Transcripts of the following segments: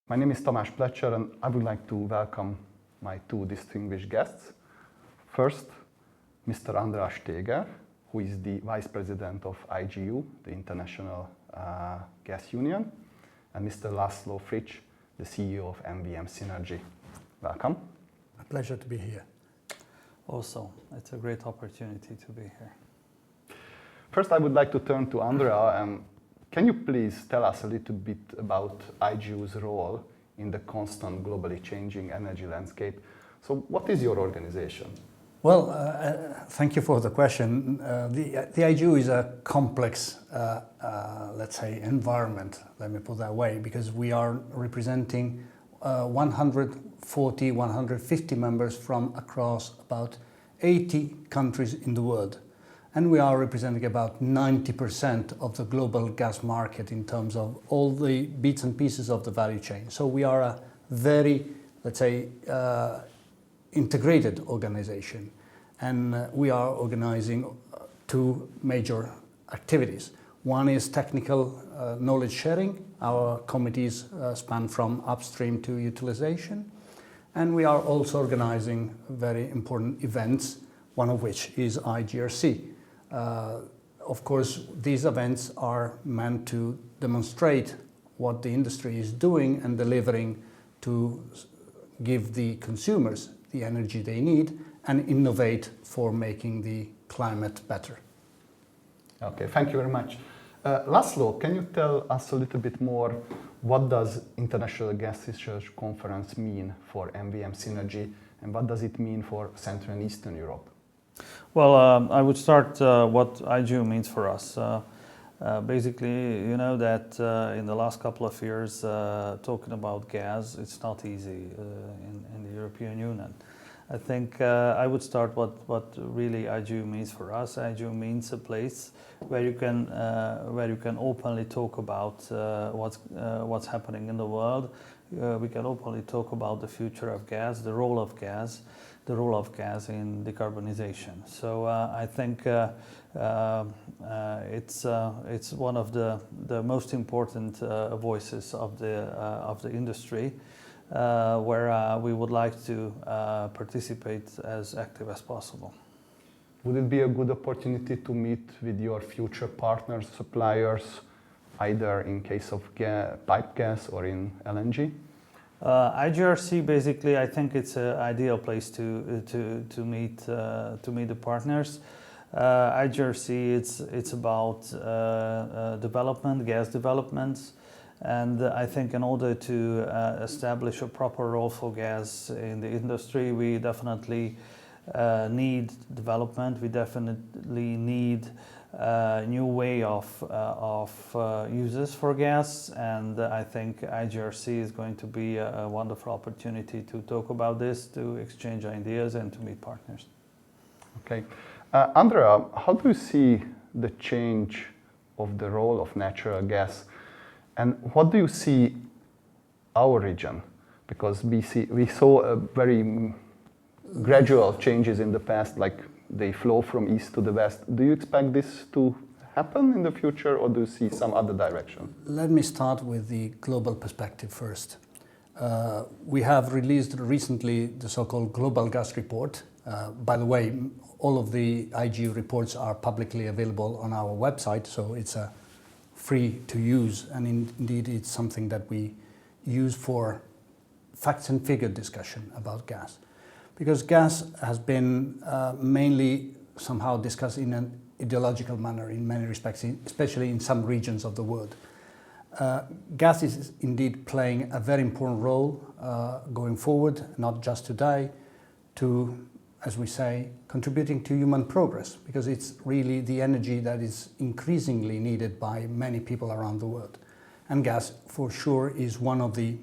My name is Tamás Pletcher, and I would like to welcome my two distinguished guests. First, Mr. Andrea Stegher, who is the Vice President of IGU, the International Gas Union, and Mr. László Fritzsch, the CEO of MVM CEEnergy. Welcome. A pleasure to be here. Also, it's a great opportunity to be here. First, I would like to turn to Andrea. Can you please tell us a little bit about IGU's role in the constant globally changing energy landscape? So what is your organization? Well, thank you for the question. The IGU is a complex, let's say, environment, let me put it that way, because we are representing 140, 150 members from across about 80 countries in the world. And we are representing about 90% of the global gas market in terms of all the bits and pieces of the value chain. So we are a very, let's say, integrated organization. And we are organizing two major activities. One is technical knowledge sharing. Our committees span from upstream to utilization. And we are also organizing very important events, one of which is IGRC. Of course, these events are meant to demonstrate what the industry is doing and delivering to give the consumers the energy they need and innovate for making the climate better. Okay, thank you very much. László, can you tell us a little bit more, what does International Gas Research Conference mean for MVM CEEnergy, and what does it mean for Central and Eastern Europe? Well, I would start what IGU means for us. Basically, you know that in the last couple of years, talking about gas, it's not easy in the European Union. I think I would start what really IGU means for us. IGU means a place where you can openly talk about what's happening in the world. We can openly talk about the future of gas, the role of gas in decarbonization. So I think it's one of the most important voices of the industry, where we would like to participate as active as possible. Would it be a good opportunity to meet with your future partners, suppliers, either in case of pipe gas or in LNG? IGRC, basically, I think it's an ideal place to meet the partners. IGRC, it's about development, gas developments, and I think in order to establish a proper role for gas in the industry, we definitely need development. We definitely need new way of uses for gas, and I think IGRC is going to be a wonderful opportunity to talk about this, to exchange ideas and to meet partners. Okay. Andrea, how do you see the change of the role of natural gas, and what do you see our region? Because we saw a very gradual changes in the past, like they flow from east to the west. Do you expect this to happen in the future, or do you see some other direction? Let me start with the global perspective first. We have released recently the so-called Global Gas Report. By the way, all of the IGU reports are publicly available on our website, so it's free to use, and indeed it's something that we use for facts and figure discussion about gas. Because gas has been mainly somehow discussed in an ideological manner in many respects, especially in some regions of the world. Gas is indeed playing a very important role going forward, not just today, to, as we say, contributing to human progress, because it's really the energy that is increasingly needed by many people around the world. And gas, for sure, is one of the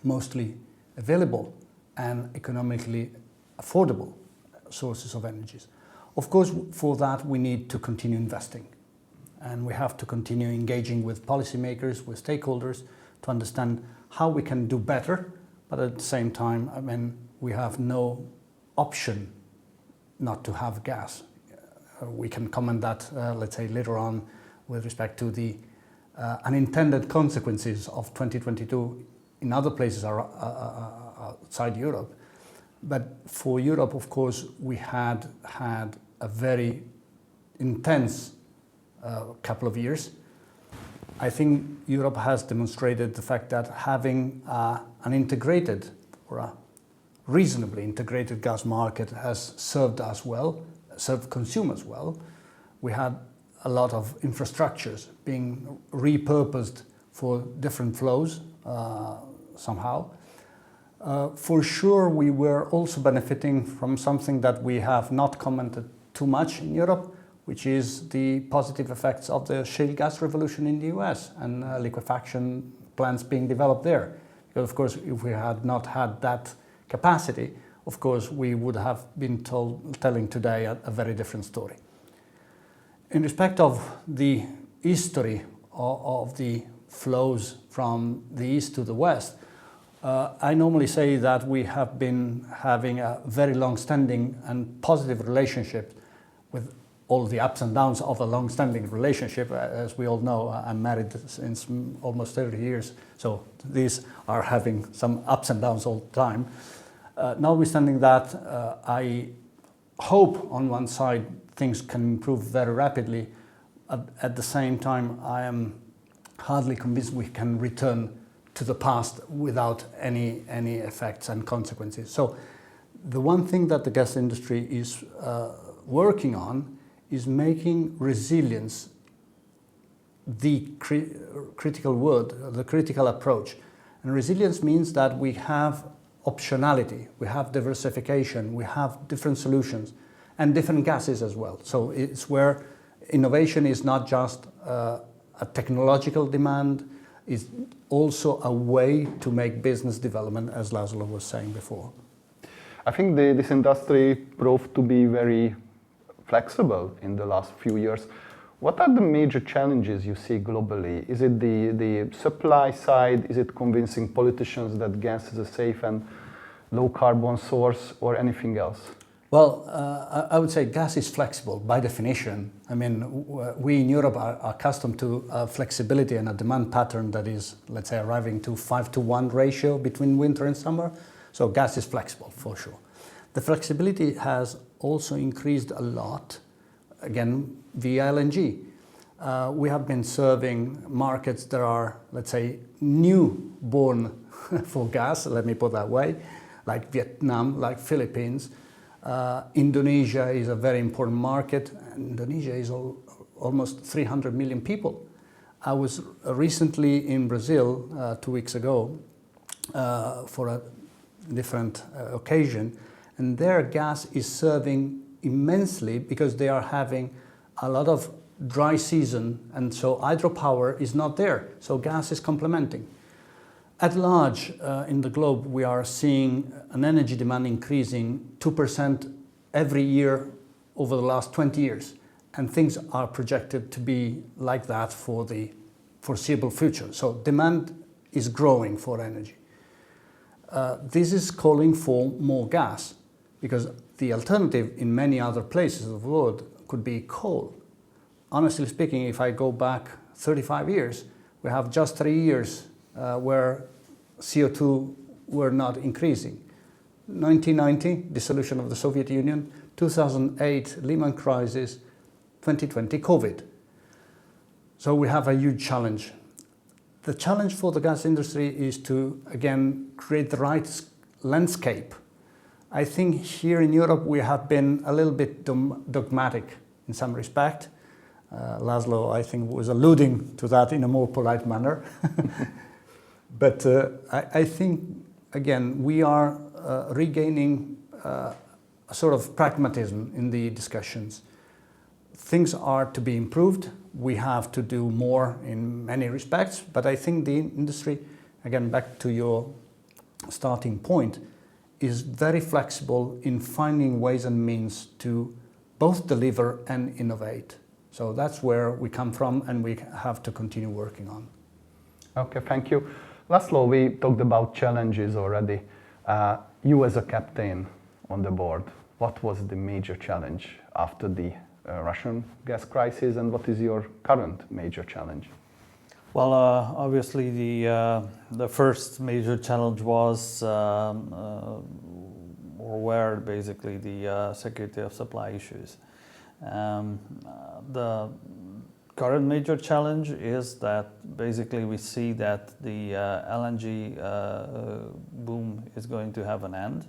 mostly available and economically affordable sources of energies. Of course, for that we need to continue investing, and we have to continue engaging with policymakers, with stakeholders, to understand how we can do better, but at the same time, I mean, we have no option not to have gas. We can comment that, let's say, later on with respect to the unintended consequences of 2022 in other places outside Europe. But for Europe, of course, we had a very intense couple of years. I think Europe has demonstrated the fact that having an integrated or a reasonably integrated gas market has served us well, served consumers well. We had a lot of infrastructures being repurposed for different flows somehow. For sure, we were also benefiting from something that we have not commented too much in Europe, which is the positive effects of the shale gas revolution in the US and liquefaction plants being developed there. Because of course, if we had not had that capacity, of course, we would have been telling today a very different story. In respect of the history of the flows from the east to the west, I normally say that we have been having a very long-standing and positive relationship with all the ups and downs of a long-standing relationship. As we all know, I'm married since almost 30 years, so these are having some ups and downs all the time. Notwithstanding that, I hope on one side things can improve very rapidly. At the same time, I am hardly convinced we can return to the past without any effects and consequences. So the one thing that the gas industry is working on is making resilience the critical word, the critical approach. And resilience means that we have optionality, we have diversification, we have different solutions and different gases as well. So it's where innovation is not just a technological demand, it's also a way to make business development, as Laszlo was saying before. I think this industry proved to be very flexible in the last few years. What are the major challenges you see globally? Is it the supply side? Is it convincing politicians that gas is a safe and low carbon source, or anything else? Well, I would say gas is flexible by definition. I mean, we in Europe are accustomed to flexibility and a demand pattern that is, let's say, arriving to 5-to-1 ratio between winter and summer. So gas is flexible for sure. The flexibility has also increased a lot, again, via LNG. We have been serving markets that are, let's say, newborn for gas, let me put it that way, like Vietnam, like Philippines. Indonesia is a very important market. Indonesia is almost 300 million people. I was recently in Brazil 2 weeks ago for a different occasion, and their gas is serving immensely because they are having a lot of dry season, and so hydropower is not there, so gas is complementing. At large, in the globe, we are seeing an energy demand increasing 2% every year over the last 20 years, and things are projected to be like that for the foreseeable future. So demand is growing for energy. This is calling for more gas, because the alternative in many other places of the world could be coal. Honestly speaking, if I go back 35 years, we have just 3 years where CO2 were not increasing. 1990, dissolution of the Soviet Union, 2008, Lehman crisis, 2020, COVID. So we have a huge challenge. The challenge for the gas industry is to, again, create the right landscape. I think here in Europe we have been a little bit dogmatic in some respect. Laszlo, I think, was alluding to that in a more polite manner. But I think, again, we are regaining a sort of pragmatism in the discussions. Things are to be improved. We have to do more in many respects, but I think the industry, again, back to your starting point, is very flexible in finding ways and means to both deliver and innovate. So that's where we come from, and we have to continue working on. Okay, thank you. Laszlo, we talked about challenges already. You as a captain on the board, what was the major challenge after the Russian gas crisis, and what is your current major challenge? Well, obviously the first major challenge was or were basically the security of supply issues. The current major challenge is that basically we see that the LNG boom is going to have an end,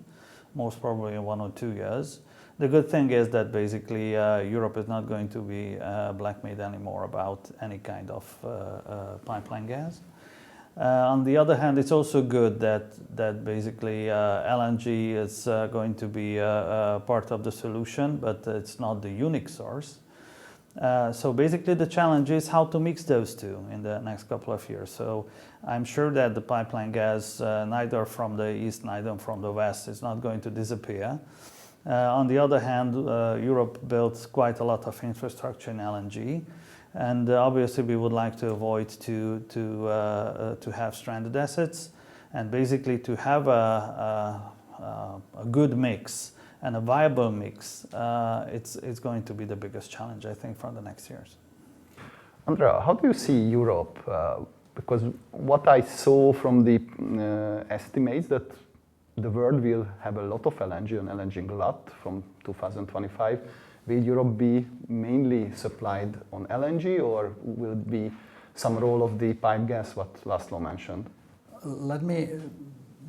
most probably in 1 or 2 years. The good thing is that basically Europe is not going to be blackmailed anymore about any kind of pipeline gas. On the other hand, it's also good that basically LNG is going to be part of the solution, but it's not the unique source. So basically the challenge is how to mix those two in the next couple of years. So I'm sure that the pipeline gas, neither from the east, neither from the west, is not going to disappear. On the other hand, Europe built quite a lot of infrastructure in LNG, and obviously we would like to avoid to have stranded assets, and basically to have a good mix and a viable mix. It's going to be the biggest challenge, I think, for the next years. Andrea, how do you see Europe? Because what I saw from the estimates that the world will have a lot of LNG and LNG glut from 2025. Will Europe be mainly supplied on LNG, or will it be some role of the pipe gas, what Laszlo mentioned? Let me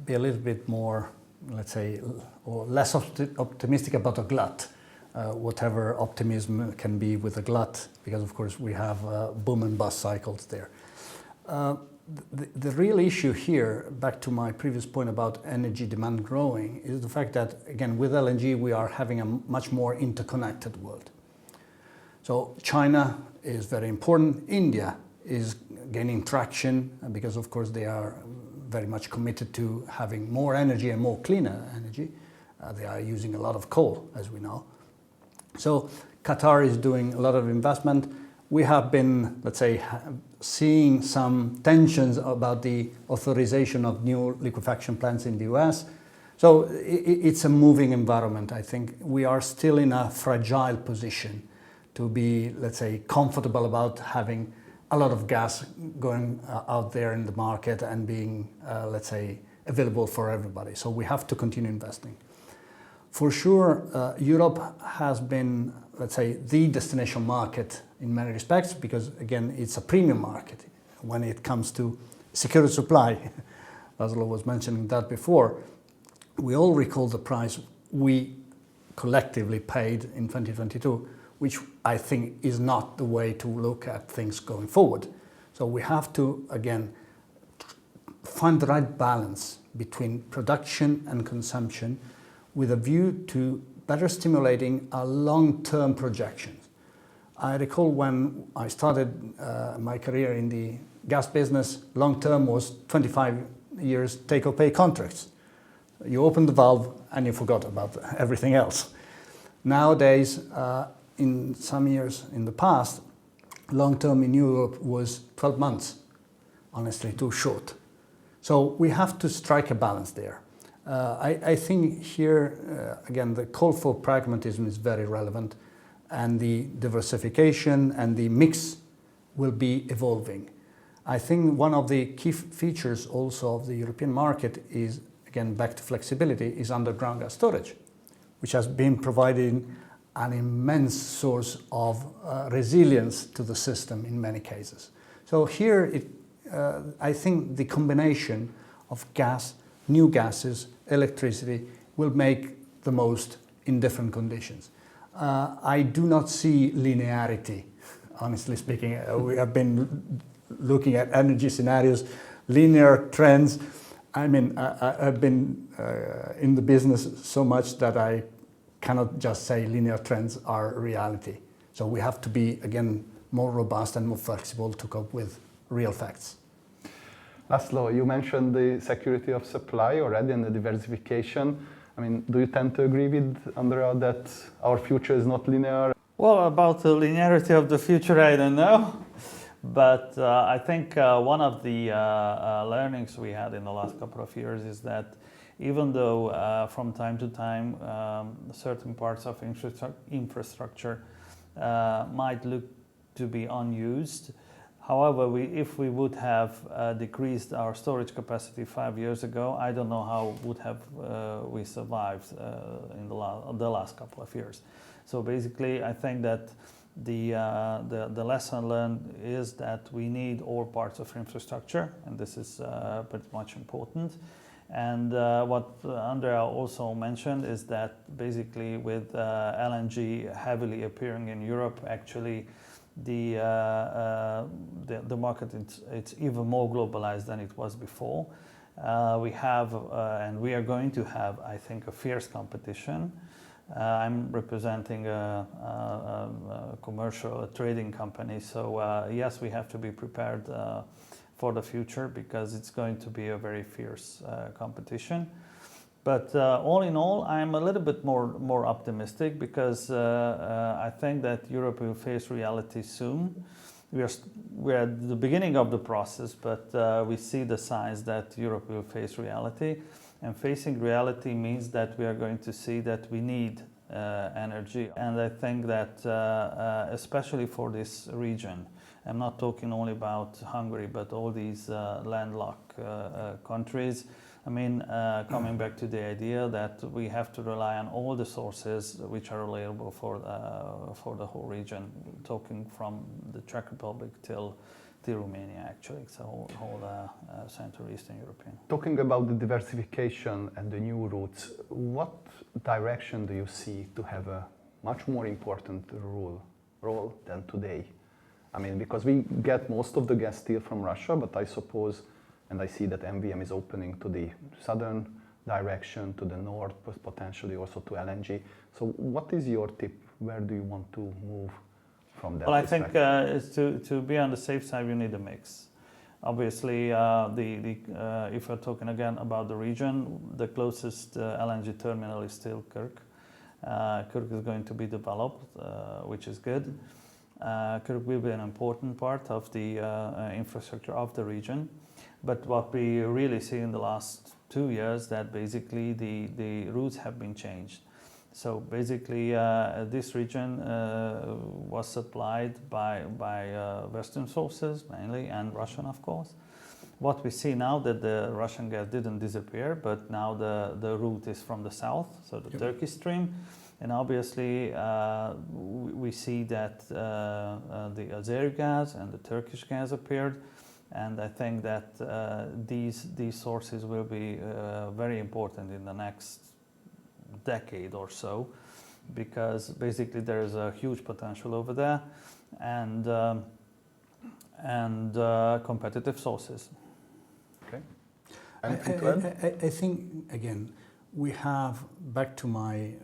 be a little bit more, let's say, or less optimistic about a glut, whatever optimism can be with a glut, because of course we have boom and bust cycles there. The real issue here, back to my previous point about energy demand growing, is the fact that, again, with LNG we are having a much more interconnected world. So China is very important. India is gaining traction because, of course, they are very much committed to having more energy and more cleaner energy. They are using a lot of coal, as we know. So Qatar is doing a lot of investment. We have been, let's say, seeing some tensions about the authorization of new liquefaction plants in the US. So it's a moving environment, I think. We are still in a fragile position to be, let's say, comfortable about having a lot of gas going out there in the market and being, let's say, available for everybody. So we have to continue investing. For sure, Europe has been, let's say, the destination market in many respects because, again, it's a premium market when it comes to secure supply. Laszlo was mentioning that before. We all recall the price we collectively paid in 2022, which I think is not the way to look at things going forward. So we have to, again, find the right balance between production and consumption with a view to better stimulating a long-term projections. I recall when I started my career in the gas business, long-term was 25 years take-or-pay contracts. You opened the valve and you forgot about everything else. Nowadays, in some years in the past, long-term in Europe was 12 months, honestly too short. So we have to strike a balance there. I think here, again, the call for pragmatism is very relevant, and the diversification and the mix will be evolving. I think one of the key features also of the European market is, again, back to flexibility, is underground gas storage, which has been providing an immense source of resilience to the system in many cases. So here, I think the combination of gas, new gases, electricity will make the most in different conditions. I do not see linearity, honestly speaking. We have been looking at energy scenarios, linear trends. I mean, I've been in the business so much that I cannot just say linear trends are reality. So we have to be, again, more robust and more flexible to cope with real facts. Laszlo, you mentioned the security of supply already and the diversification. I mean, do you tend to agree with Andrea that our future is not linear? Well, about the linearity of the future, I don't know. But I think one of the learnings we had in the last couple of years is that even though from time to time certain parts of infrastructure might look to be unused, However, if we would have decreased our storage capacity 5 years ago, I don't know how would have we survived in the last couple of years. So basically, I think that the lesson learned is that we need all parts of infrastructure, and this is pretty much important. And what Andrea also mentioned is that basically with LNG heavily appearing in Europe, actually the market it's even more globalized than it was before. We have and we are going to have, I think, a fierce competition. I'm representing a commercial trading company, so yes, we have to be prepared for the future because it's going to be a very fierce competition. But all in all, I'm a little bit more optimistic because I think that Europe will face reality soon. We're at the beginning of the process, but we see the signs that Europe will face reality. And facing reality means that we are going to see that we need energy. And I think that especially for this region, I'm not talking only about Hungary, but all these landlocked countries. I mean, coming back to the idea that we have to rely on all the sources which are available for the whole region, talking from the Czech Republic till Romania, actually, so whole Central Eastern European. Talking about the diversification and the new routes, what direction do you see to have a much more important role than today? I mean, because we get most of the gas still from Russia, but I suppose, and I see that MVM is opening to the southern direction, to the north, potentially also to LNG. So what is your tip? Where do you want to move from that? Well, I think to be on the safe side, you need a mix. Obviously, if we're talking again about the region, the closest LNG terminal is still Kirk. Kirk is going to be developed, which is good. Kirk will be an important part of the infrastructure of the region. But what we really see in the last 2 years that basically the routes have been changed. So basically this region was supplied by Western sources mainly and Russian, of course. What we see now that the Russian gas didn't disappear, but now the route is from the south, so the Turkish stream. And obviously we see that the Azeri gas and the Turkish gas appeared. And I think that these sources will be very important in the next decade or so, because basically there is a huge potential over there, and competitive sources. Okay. I think again we have, back to my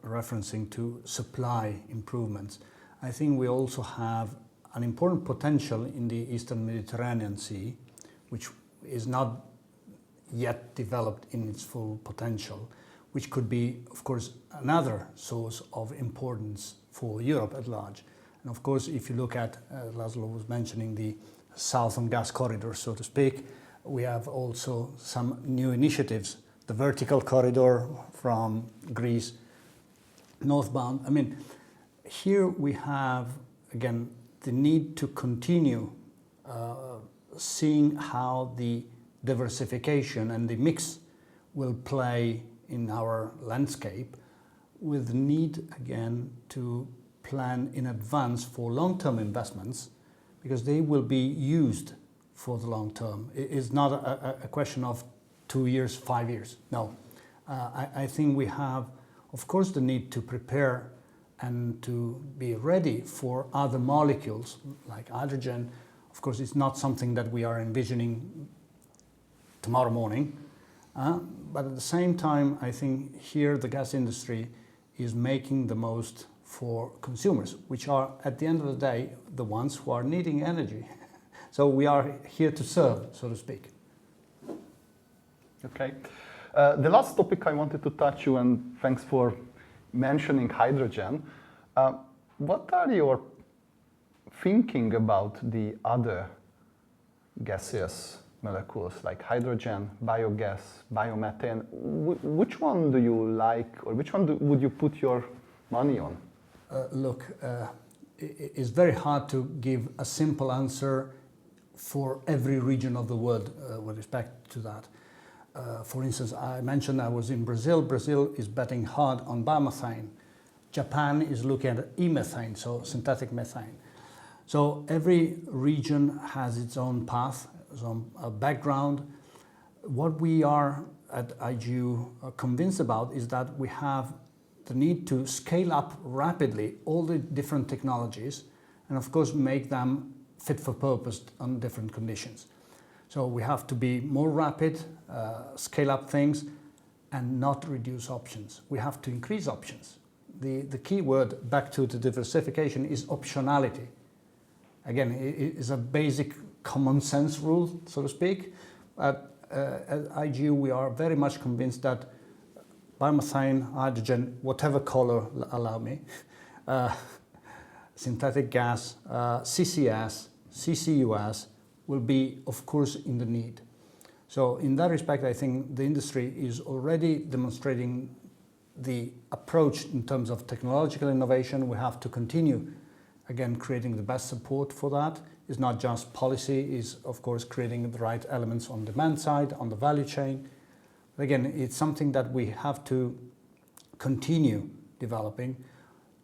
referencing to supply improvements, I think we also have an important potential in the Eastern Mediterranean Sea, which is not yet developed in its full potential, which could be, of course, another source of importance for Europe at large. And of course, if you look at, Laszlo was mentioning the Southern Gas Corridor, so to speak, we have also some new initiatives, the vertical corridor from Greece northbound. I mean, here we have, again, the need to continue seeing how the diversification and the mix will play in our landscape, with the need again to plan in advance for long-term investments, because they will be used for the long term. It is not a question of 2 years, 5 years. No, I think we have, of course, the need to prepare and to be ready for other molecules like hydrogen. Of course, it's not something that we are envisioning tomorrow morning. But at the same time, I think here the gas industry is making the most for consumers, which are at the end of the day the ones who are needing energy. So we are here to serve, so to speak. Okay. The last topic I wanted to touch you, and thanks for mentioning hydrogen. What are your thinking about the other gaseous molecules like hydrogen, biogas, biomethane? Which one do you like, or which one would you put your money on? Look, it's very hard to give a simple answer for every region of the world with respect to that. For instance, I mentioned I was in Brazil. Brazil is betting hard on biomethane. Japan is looking at e-methane, so synthetic methane. So every region has its own path, its own background. What we are at IGU convinced about is that we have the need to scale up rapidly all the different technologies and of course make them fit for purpose on different conditions. So we have to be more rapid, scale up things and not reduce options. We have to increase options. The key word back to the diversification is optionality. Again, it is a basic common sense rule, so to speak. At IGU, we are very much convinced that biomethane, hydrogen, whatever color allow me, synthetic gas, CCS, CCUS will be, of course, in the need. So in that respect, I think the industry is already demonstrating the approach in terms of technological innovation. We have to continue, again, creating the best support for that. It's not just policy, it's of course creating the right elements on demand side, on the value chain. Again, it's something that we have to continue developing,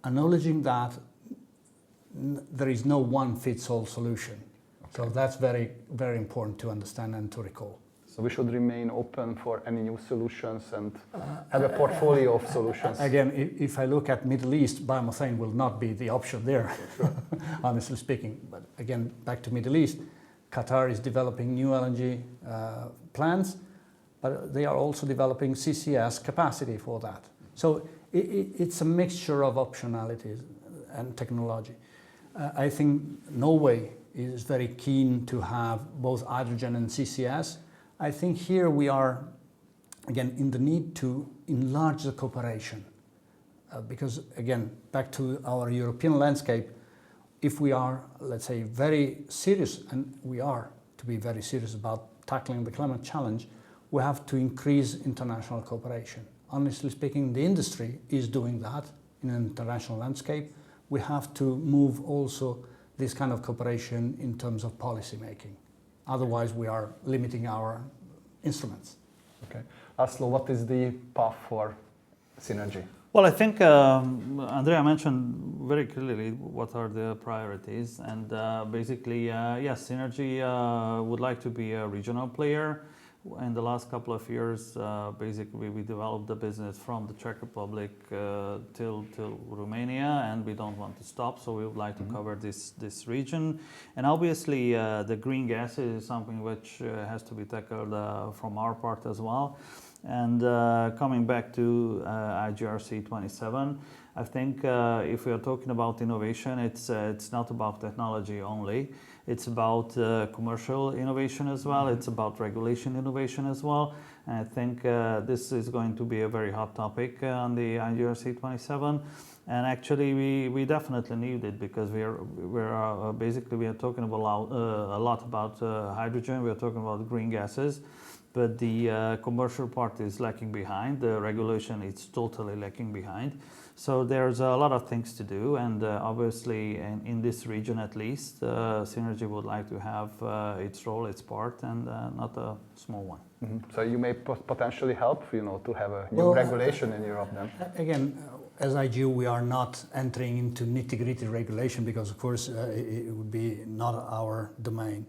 acknowledging that there is no one-fits-all solution. Okay. So that's very, very important to understand and to recall. So we should remain open for any new solutions and have a portfolio of solutions. Again, if I look at Middle East, biomethane will not be the option there, sure. Honestly speaking. But again, back to Middle East, Qatar is developing new LNG plants, but they are also developing CCS capacity for that. So it's a mixture of optionalities and technology. I think Norway is very keen to have both hydrogen and CCS. I think here we are, again, in the need to enlarge the cooperation. Because, again, back to our European landscape, if we are, let's say, very serious, and we are to be very serious about tackling the climate challenge, we have to increase international cooperation. Honestly speaking, the industry is doing that in an international landscape. We have to move also this kind of cooperation in terms of policy making. Otherwise, we are limiting our instruments. Okay. Laszlo, what is the path for CEEnergy? Well, I think Andrea mentioned very clearly what are the priorities. And basically, yes, CEEnergy would like to be a regional player. In the last couple of years, basically, we developed the business from the Czech Republic till Romania, and we don't want to stop, so we would like to cover this region. And obviously, the green gas is something which has to be tackled from our part as well. And coming back to IGRC2027, I think if we are talking about innovation, it's not about technology only. It's about commercial innovation as well. It's about regulation innovation as well. And I think this is going to be a very hot topic on the IGRC27. And actually, we definitely need it because we are talking about a lot about hydrogen. We are talking about green gases. But the commercial part is lacking behind. The regulation is totally lacking behind. So there's a lot of things to do, and obviously in this region at least, CEEnergy would like to have its role, its part, and not a small one. Mm-hmm. So you may potentially help, to have a new regulation in Europe then. Again, as IGU, we are not entering into nitty-gritty regulation because, of course, it would be not our domain.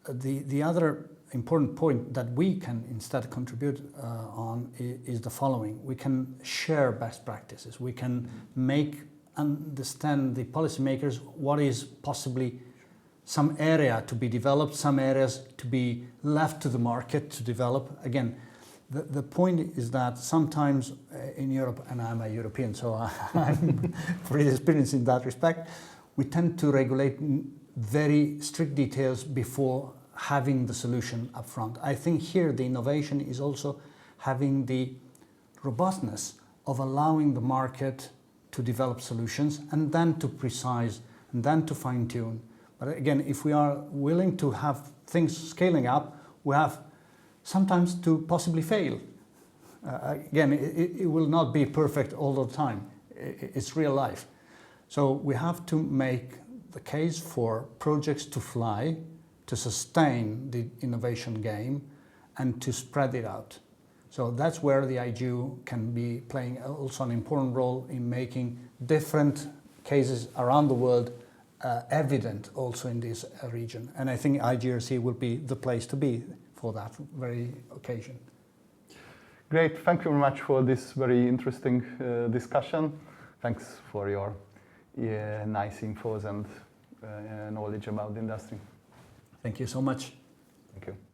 The other important point that we can instead contribute on is the following. We can share best practices. We can understand the policymakers what is possibly some area to be developed, some areas to be left to the market to develop. Again, the point is that sometimes in Europe, and I'm a European, so I'm pretty experienced in that respect, we tend to regulate very strict details before having the solution up front. I think here the innovation is also having the robustness of allowing the market to develop solutions and then to precise and then to fine-tune. But again, if we are willing to have things scaling up, we have sometimes to possibly fail. Again, it will not be perfect all the time. It's real life. So we have to make the case for projects to fly, to sustain the innovation game, and to spread it out. So that's where the IGU can be playing also an important role in making different cases around the world evident also in this region. And I think IGRC will be the place to be for that very occasion. Great, thank you very much for this very interesting discussion. Thanks for your nice infos and knowledge about the industry. Thank you so much. Thank you.